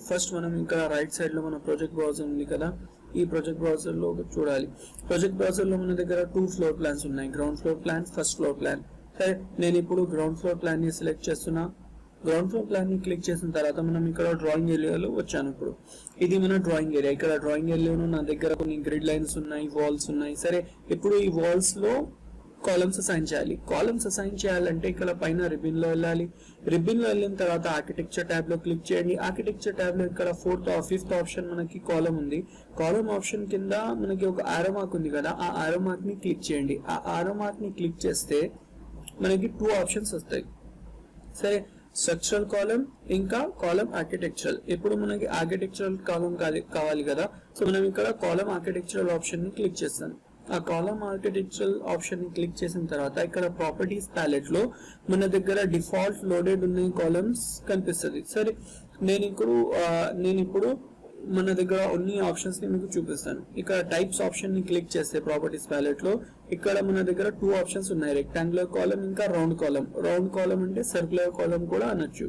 First మనం ఇక్కడ right side లో మన ప్రాజెక్ట్ బ్రౌజర్ ఉంది కదా, ఈ ప్రాజెక్ట్ బ్రౌజర్ లో చూడాలి. ప్రాజెక్ట్ బ్రౌజర్ లో మన దగ్గర 2 ఫ్లోర్ ప్లాన్స్ ఉన్నాయి, ground floor plan, first floor plan. సరే, నేను ఇప్పుడు గ్రౌండ్ ఫ్లోర్ ప్లాన్ ని సెలెక్ట్ చేస్తున్నా. గ్రౌండ్ ఫ్లోర్ ప్లాన్ ని క్లిక్ చేసిన తర్వాత మనం ఇక్కడ డ్రాయింగ్ ఏరియాలో వచ్చాను. ఇప్పుడు ఇది మన డ్రాయింగ్ ఏరియా. ఇక్కడ డ్రాయింగ్ ఏరియాలో నా దగ్గర కొన్ని గ్రిడ్ లైన్స్ ఉన్నాయి, వాల్స్ ఉన్నాయి. సరే, ఇప్పుడు ఈ వాల్స్ లో కాలమ్స్ అసైన్ చేయాలి. కాలమ్స్ అసైన్ చేయాలంటే ఇక్కడ పైన రిబిన్ లో వెళ్ళాలి. రిబిన్ లో వెళ్ళిన తర్వాత ఆర్కిటెక్చర్ ట్యాబ్ లో క్లిక్ చేయండి. ఆర్కిటెక్చర్ ట్యాబ్ లో ఇక్కడ 5th ఆప్షన్ మనకి కాలమ్ ఉంది. కాలమ్ ఆప్షన్ కింద మనకి ఒక ఆరో మార్క్ ఉంది కదా, ఆ ఆరో మార్క్ ని క్లిక్ చేయండి. ఆ ఆరో మార్క్ ని క్లిక్ చేస్తే మనకి 2 ఆప్షన్స్ వస్తాయి. సరే, స్ట్రక్చరల్ కాలమ్ ఇంకా కాలమ్ ఆర్కిటెక్చరల్. ఇప్పుడు మనకి ఆర్కిటెక్చరల్ కాలమ్ కావాలి కదా, సో మనం ఇక్కడ కాలమ్ ఆర్కిటెక్చరల్ ఆప్షన్ ని క్లిక్ చేస్తాను. ఆ కాలమ్ ఆర్కిటెక్చరల్ ఆప్షన్ ని క్లిక్ చేసిన తర్వాత ఇక్కడ ప్రాపర్టీస్ ప్యాలెట్ లో మన దగ్గర డిఫాల్ట్ లోడెడ్ ఉన్న కాలమ్స్ కనిపిస్తుంది. సరే, నేను ఇప్పుడు మన దగ్గర అన్ని ఆప్షన్స్ ని మీకు చూపిస్తాను. ఇక్కడ టైప్స్ ఆప్షన్ ని క్లిక్ చేస్తే ప్రాపర్టీస్ ప్యాలెట్ లో ఇక్కడ మన దగ్గర 2 ఆప్షన్స్ ఉన్నాయి, రెక్టాంగులర్ కాలమ్ ఇంకా రౌండ్ కాలమ్. రౌండ్ కాలమ్ అంటే సర్క్యులర్ కాలమ్ కూడా అనొచ్చు.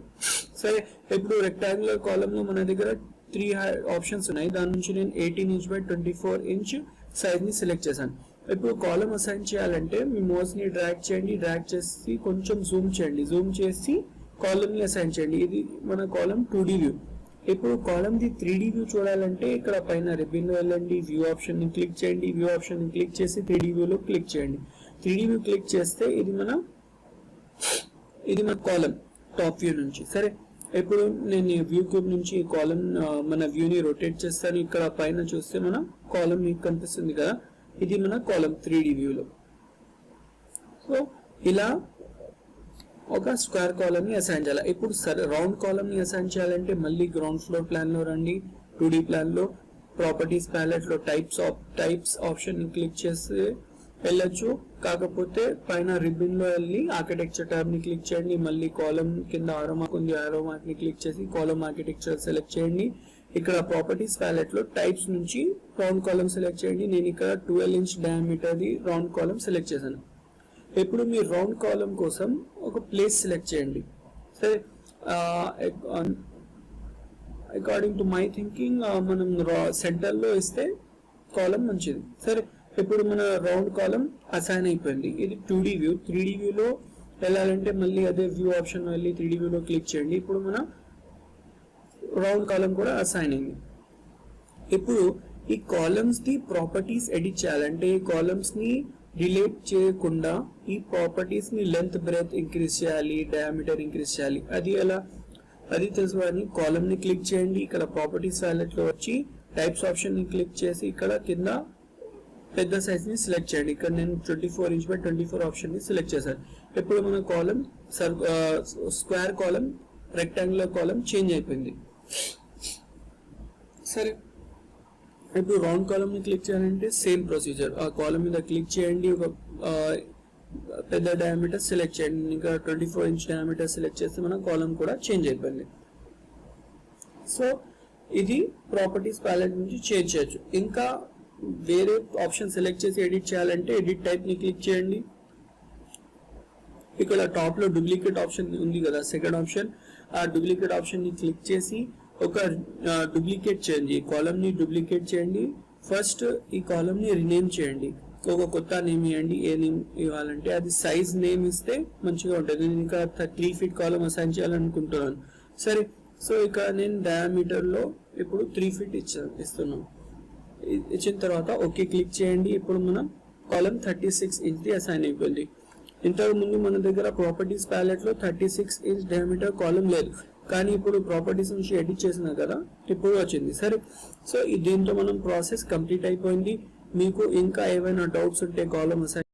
సరే, ఇప్పుడు రెక్టాంగులర్ కాలమ్ లో మన దగ్గర 3 ఆప్షన్స్ ఉన్నాయి. దాని నుంచి నేను 18 ఇంచ్ బై 24 ఇంచ్ సైజ్ ని సెలెక్ట్ చేశాను. ఇప్పుడు కాలమ్ అసైన్ చేయాలంటే మీ మౌస్ ని డ్రాగ్ చేయండి, డ్రాగ్ చేసి కొంచెం జూమ్ చేయండి, జూమ్ చేసి కాలమ్ ని అసైన్ చేయండి. ఇది మన కాలమ్ 2D వ్యూ. ఇప్పుడు కాలమ్ ది 3D వ్యూ చూడాలంటే ఇక్కడ పైన రిబిన్ లో వెళ్ళండి, వ్యూ ఆప్షన్ ని క్లిక్ చేయండి. వ్యూ ఆప్షన్ ని క్లిక్ చేసి 3D వ్యూ లో క్లిక్ చేయండి. 3D వ్యూ క్లిక్ చేస్తే ఇది మన కాలమ్ టాప్ వ్యూ నుంచి. సరే, ఇప్పుడు నేను వ్యూ క్యూబ్ నుంచి కాలమ్ మన వ్యూని రొటేట్ చేస్తాను. ఇక్కడ పైన చూస్తే మన కాలమ్ మీకు కనిపిస్తుంది కదా, ఇది మన కాలమ్ 3D వ్యూలో. సో ఇలా ఒక స్క్వేర్ కాలమ్ ని అసైన్ చేయాలి. ఇప్పుడు రౌండ్ కాలమ్ ని అసైన్ చేయాలంటే మళ్ళీ గ్రౌండ్ ఫ్లోర్ ప్లాన్ లో రండి. 2D ప్లాన్ లో ప్రాపర్టీస్ ప్యాలెట్ లో టైప్స్ ఆప్షన్ ని క్లిక్ చేసి వెళ్ళొచ్చు. కాకపోతే పైన రిబిన్ లో వెళ్ళి ఆర్కిటెక్చర్ ట్యాబ్ ని క్లిక్ చేయండి. మళ్ళీ కాలమ్ కింద ఆరో మార్క్ ఉంది, ఆరో మార్క్ ని క్లిక్ చేసి కాలమ్ ఆర్కిటెక్చర్ సెలెక్ట్ చేయండి. ఇక్కడ ప్రాపర్టీస్ ప్యాలెట్ లో టైప్స్ నుంచి రౌండ్ కాలమ్ సెలెక్ట్ చేయండి. నేను ఇక్కడ 12 inch diameter the round column select చేశాను. ఇప్పుడు మీ రౌండ్ కాలమ్ కోసం ఒక ప్లేస్ సెలెక్ట్ చేయండి. సరే, అకార్డింగ్ టు మై థింకింగ్ మనం సెంటర్ లో ఇస్తే కాలమ్ మంచిది. సరే, ఇప్పుడు మన రౌండ్ కాలమ్ అసైన్ అయిపోయింది. ఇది 2D వ్యూ. 3D వ్యూలో వెళ్ళాలంటే మళ్ళీ అదే వ్యూ ఆప్షన్ వెళ్ళి 3D వ్యూలో క్లిక్ చేయండి. ఇప్పుడు మన రౌండ్ కాలమ్ కూడా అసైన్ అయింది. ఇప్పుడు ఈ కాలమ్స్ ది ప్రాపర్టీస్ ఎడిట్ చేయాలంటే ఈ కాలమ్స్ ని డిలీట్ చేయకుండా ఈ ప్రాపర్టీస్ ని లెంత్ బ్రెత్ ఇంక్రీజ్ చేయాలి, డయామీటర్ ఇంక్రీజ్ చేయాలి. అది ఎలా, అది తెలుసుకోవాలని కాలమ్ ని క్లిక్ చేయండి. ఇక్కడ ప్రాపర్టీస్ ప్యాలెట్ లో వచ్చి టైప్స్ ఆప్షన్ ని క్లిక్ చేసి ఇక్కడ కింద పెద్ద సైజ్ ని సెలెక్ట్ చేయండి. ఇక్కడ నేను 24 ఇంచ్ బై 24 ఆప్షన్ ని సెలెక్ట్ చేశాను. ఇప్పుడు మన column square column rectangular column change అయిపోయింది. సరే, ఇప్పుడు రౌండ్ కాలమ్ ని క్లిక్ చేయాలంటే సేమ్ ప్రొసీజర్. ఆ కాలమ్ మీద క్లిక్ చేయండి, ఒక పెద్ద డయామీటర్ సెలెక్ట్ చేయండి. ఇంకా 24 ఇంచ్ డయామీటర్ సెలెక్ట్ చేస్తే మన కాలమ్ కూడా చేంజ్ అయిపోయింది. సో ఇది ప్రాపర్టీస్ ప్యాలెట్ నుంచి చేంజ్ చేయొచ్చు. ఇంకా వేరే ఆప్షన్ సెలెక్ట్ చేసి ఎడిట్ చేయాలంటే ఎడిట్ టైప్ ని క్లిక్ చేయండి. ఇక్కడ టాప్ లో డూప్లికేట్ ఆప్షన్ ఉంది కదా, సెకండ్ ఆప్షన్. ఆ డూప్లికేట్ ఆప్షన్ ని క్లిక్ చేసి ఒక డూప్లికేట్ చేయండి, కాలమ్ ని డూప్లికేట్ చేయండి. ఫస్ట్ ఈ కాలమ్ ని రీనేమ్ చేయండి, ఒక కొత్త నేమ్ ఇవ్వండి. ఏ నేమ్ ఇవ్వాలంటే అది సైజ్ నేమ్ ఇస్తే మంచిగా ఉంటుంది. నేను ఇంకా 3 feet కాలమ్ అసైన్ చేయాలనుకుంటున్నాను. సరే, సో ఇక్కడ నేను డయామీటర్ లో ఇప్పుడు 3 feet ఇస్తున్నాను. ఇచ్చిన తర్వాత ఓకే క్లిక్ చేయండి. ఇప్పుడు మనం కాలమ్ 36 ఇంచ్ ది అసైన్ అయిపోయింది. ఇంతకు ముందు మన దగ్గర ప్రాపర్టీస్ ప్యాలెట్ లో 36 ఇంచ్ డయామీటర్ కాలమ్ లేదు, కానీ ఇప్పుడు ప్రాపర్టీస్ నుంచి ఎడిట్ చేసిన కదా ఇప్పుడు వచ్చింది. సరే, సో దీంతో మనం ప్రాసెస్ కంప్లీట్ అయిపోయింది. మీకు ఇంకా ఏమైనా డౌట్స్ ఉంటే కాలమ్ అసైన్